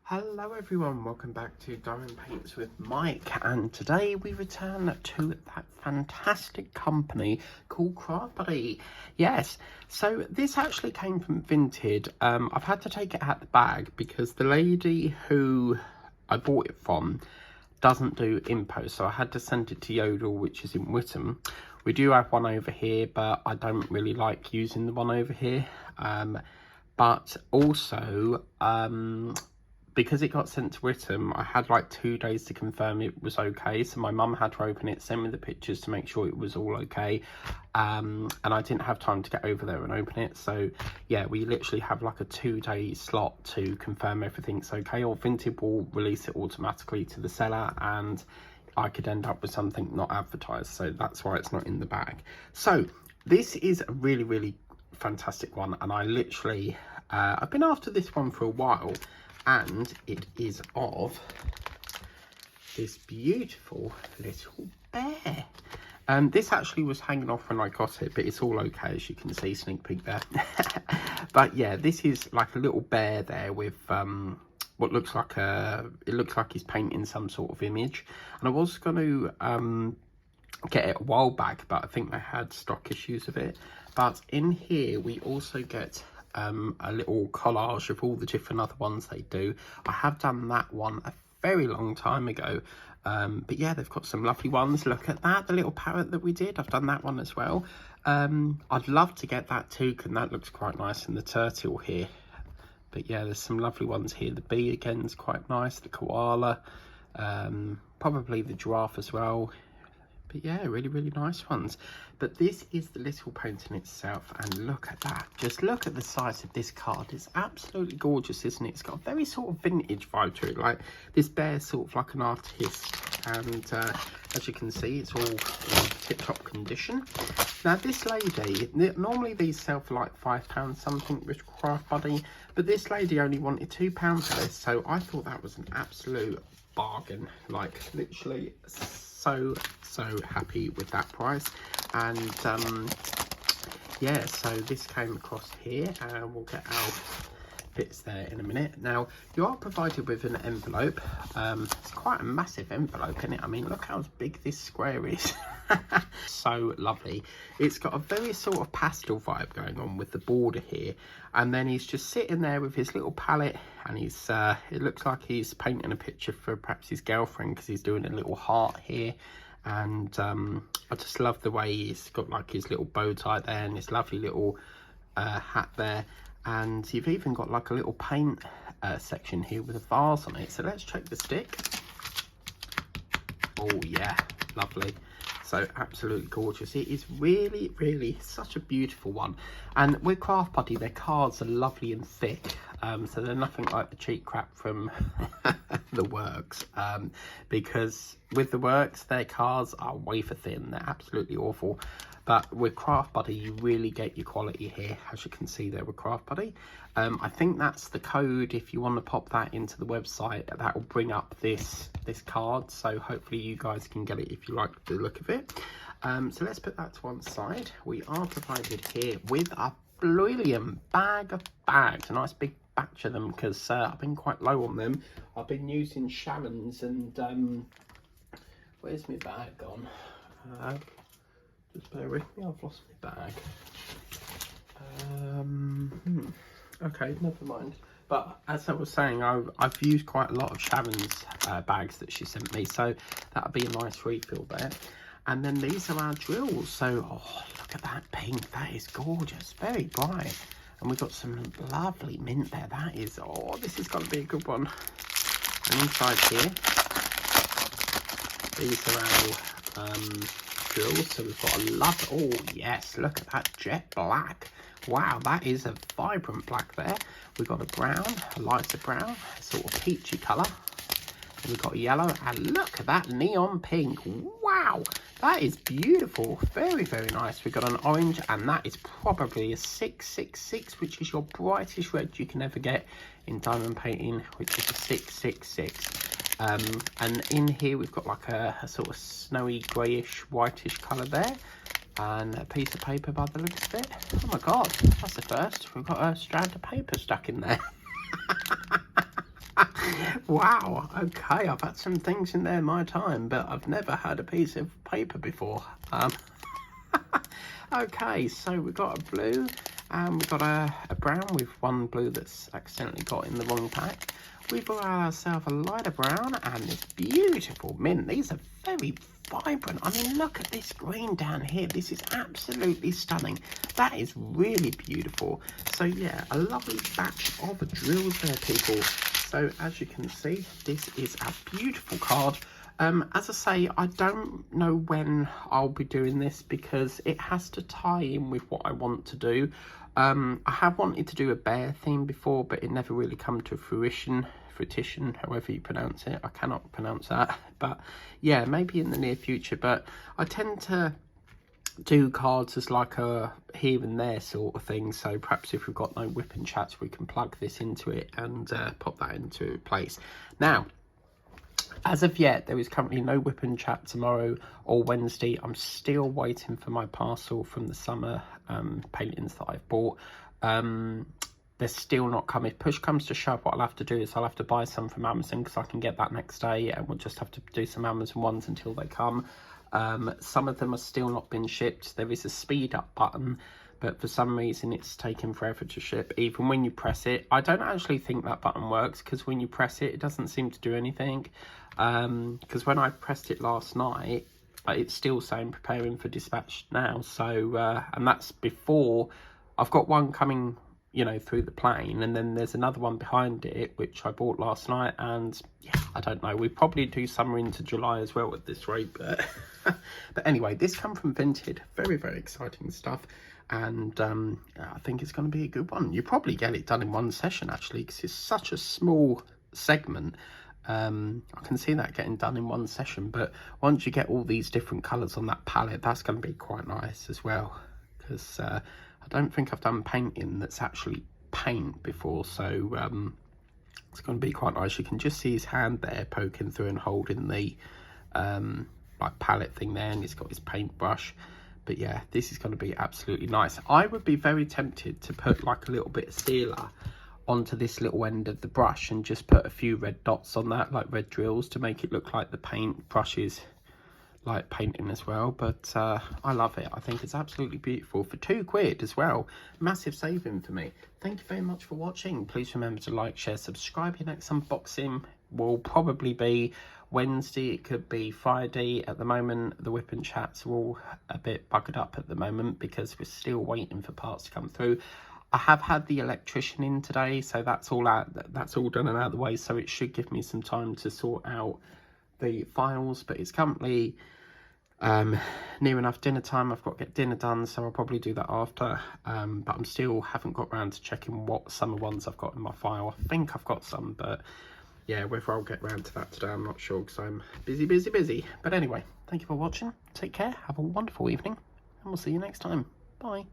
Hello everyone, welcome back to Diamond Paints with Mike, and today we return to that fantastic company called Craft Buddy. Yes, so this actually came from Vinted. I've had to take it out the bag because the lady who I bought it from doesn't do impost, so I had to send it to Yodel, which is in Witham. We do have one over here, but I don't really like using the one over here. But also, because it got sent to Witham, I had like 2 days to confirm it was okay. So my mum had to open it, send me the pictures to make sure it was all okay. And I didn't have time to get over there and open it. So yeah, we literally have like a 2-day slot to confirm everything's okay, or Vinted will release it automatically to the seller and I could end up with something not advertised. So that's why it's not in the bag. So this is a really fantastic one, and I literally, I've been after this one for a while. And it is of this beautiful little bear. This actually was hanging off when I got it, but it's all okay, as you can see, sneak peek there. But yeah, this is like a little bear there with what looks like it looks like he's painting some sort of image. And I was going to get it a while back, but I think they had stock issues of it. But in here we also get a little collage of all the different other ones they do. I have done that one a very long time ago, but yeah, they've got some lovely ones. Look at that, the little parrot that we did, I've done that one as well. I'd love to get that too, because that looks quite nice, and the turtle here. But yeah, there's some lovely ones here. The bee again is quite nice, the koala, probably the giraffe as well. But yeah, really nice ones. But this is the little painting itself, and look at that. Just look at the size of this card. It's absolutely gorgeous, isn't it? It's got a very sort of vintage vibe to it. Like, this bear's sort of like an artist, and as you can see, it's all in tip-top condition. Now this lady, normally these sell for like £5 something with Craft Buddy, but this lady only wanted £2 for this, so I thought that was an absolute bargain. Like, literally so happy with that price. And yeah, so this came across here, and we'll get our bits there in a minute. Now, you are provided with an envelope. It's quite a massive envelope, isn't it? I mean, look how big this square is. So lovely. It's got a very sort of pastel vibe going on with the border here, and then he's just sitting there with his little palette, and he's it looks like he's painting a picture for perhaps his girlfriend, because he's doing a little heart here. And I just love the way he's got like his little bow tie there, and this lovely little hat there. And you've even got like a little paint section here with a vase on it. So let's check the stick. Oh yeah, lovely. So absolutely gorgeous. It is really such a beautiful one. And with Craft Buddy, their cards are lovely and thick. So they're nothing like the cheap crap from the works. Because with the works, their cards are wafer thin. They're absolutely awful. But with Craft Buddy, you really get your quality here, as you can see there with Craft Buddy. I think that's the code. If you want to pop that into the website, that will bring up this card. So hopefully you guys can get it if you like the look of it. So let's put that to one side. We are provided here with a brilliant bag of bags, a nice big batch of them, because I've been quite low on them. I've been using Shannon's, and where's my bag gone? Just bear with me, I've lost my bag. Okay, never mind. But as I was saying, I've used quite a lot of Sharon's bags that she sent me, so that'll be a nice refill there. And then these are our drills. So, oh, look at that pink. That is gorgeous, very bright. And we've got some lovely mint there. That is, oh, this is going to be a good one. And inside here, these are our drills. So we've got a lot. Oh yes, look at that jet black. Wow, that is a vibrant black there. We've got a brown, a lighter brown, a sort of peachy colour. And we've got yellow, and look at that neon pink. Wow, that is beautiful. Very nice. We've got an orange, and that is probably a 666, which is your brightest red you can ever get in diamond painting, which is a 666. And in here we've got like a sort of snowy greyish whitish colour there, and a piece of paper by the looks of it. Oh my god, that's the first. We've got a strand of paper stuck in there. Wow, okay, I've had some things in there in my time, but I've never had a piece of paper before. Okay, so we've got a blue and we've got a brown with one blue that's accidentally got in the wrong pack. We've got ourselves a lighter brown and this beautiful mint. These are very vibrant. I mean, look at this green down here. This is absolutely stunning. That is really beautiful. So yeah, a lovely batch of drills there, people. So as you can see, this is a beautiful card. As I say, I don't know when I'll be doing this because it has to tie in with what I want to do. I have wanted to do a bear theme before, but it never really come to fruition, however you pronounce it. I cannot pronounce that. But yeah, maybe in the near future. But I tend to do cards as like a here and there sort of thing. So perhaps if we've got no whipping chats, we can plug this into it and pop that into place. Now, as of yet, there is currently no whip and chat tomorrow or Wednesday. I'm still waiting for my parcel from the summer paintings that I've bought. They're still not coming. If push comes to shove, what I'll have to do is I'll have to buy some from Amazon because I can get that next day, and we'll just have to do some Amazon ones until they come. Some of them are still not been shipped. There is a speed up button, but for some reason it's taken forever to ship. Even when you press it, I don't actually think that button works because when you press it, it doesn't seem to do anything. Because when I pressed it last night, it's still saying preparing for dispatch now. So and that's before I've got one coming, you know, through the plane, and then there's another one behind it which I bought last night. And yeah, I don't know, we probably do summer into July as well at this rate, but but anyway, this come from Vinted. Very exciting stuff, and I think it's going to be a good one. You probably get it done in one session actually, because it's such a small segment. I can see that getting done in one session, but once you get all these different colours on that palette, that's going to be quite nice as well, because I don't think I've done painting that's actually paint before, so it's going to be quite nice. You can just see his hand there poking through and holding the like palette thing there, and he's got his paintbrush. But yeah, this is going to be absolutely nice. I would be very tempted to put like a little bit of sealer onto this little end of the brush and just put a few red dots on that, like red drills, to make it look like the paint brush is like painting as well. But I love it. I think it's absolutely beautiful for £2 as well. Massive saving for me. Thank you very much for watching. Please remember to like, share, subscribe. Your next unboxing will probably be Wednesday, it could be Friday. At the moment, the whip and chats are all a bit buggered up at the moment because we're still waiting for parts to come through. I have had the electrician in today, so that's all out. That's all done and out of the way, so it should give me some time to sort out the files. But it's currently near enough dinner time. I've got to get dinner done, so I'll probably do that after. But I'm still haven't got around to checking what summer ones I've got in my file. I think I've got some, but yeah, whether I'll get around to that today, I'm not sure, because I'm busy. But anyway, thank you for watching. Take care. Have a wonderful evening, and we'll see you next time. Bye.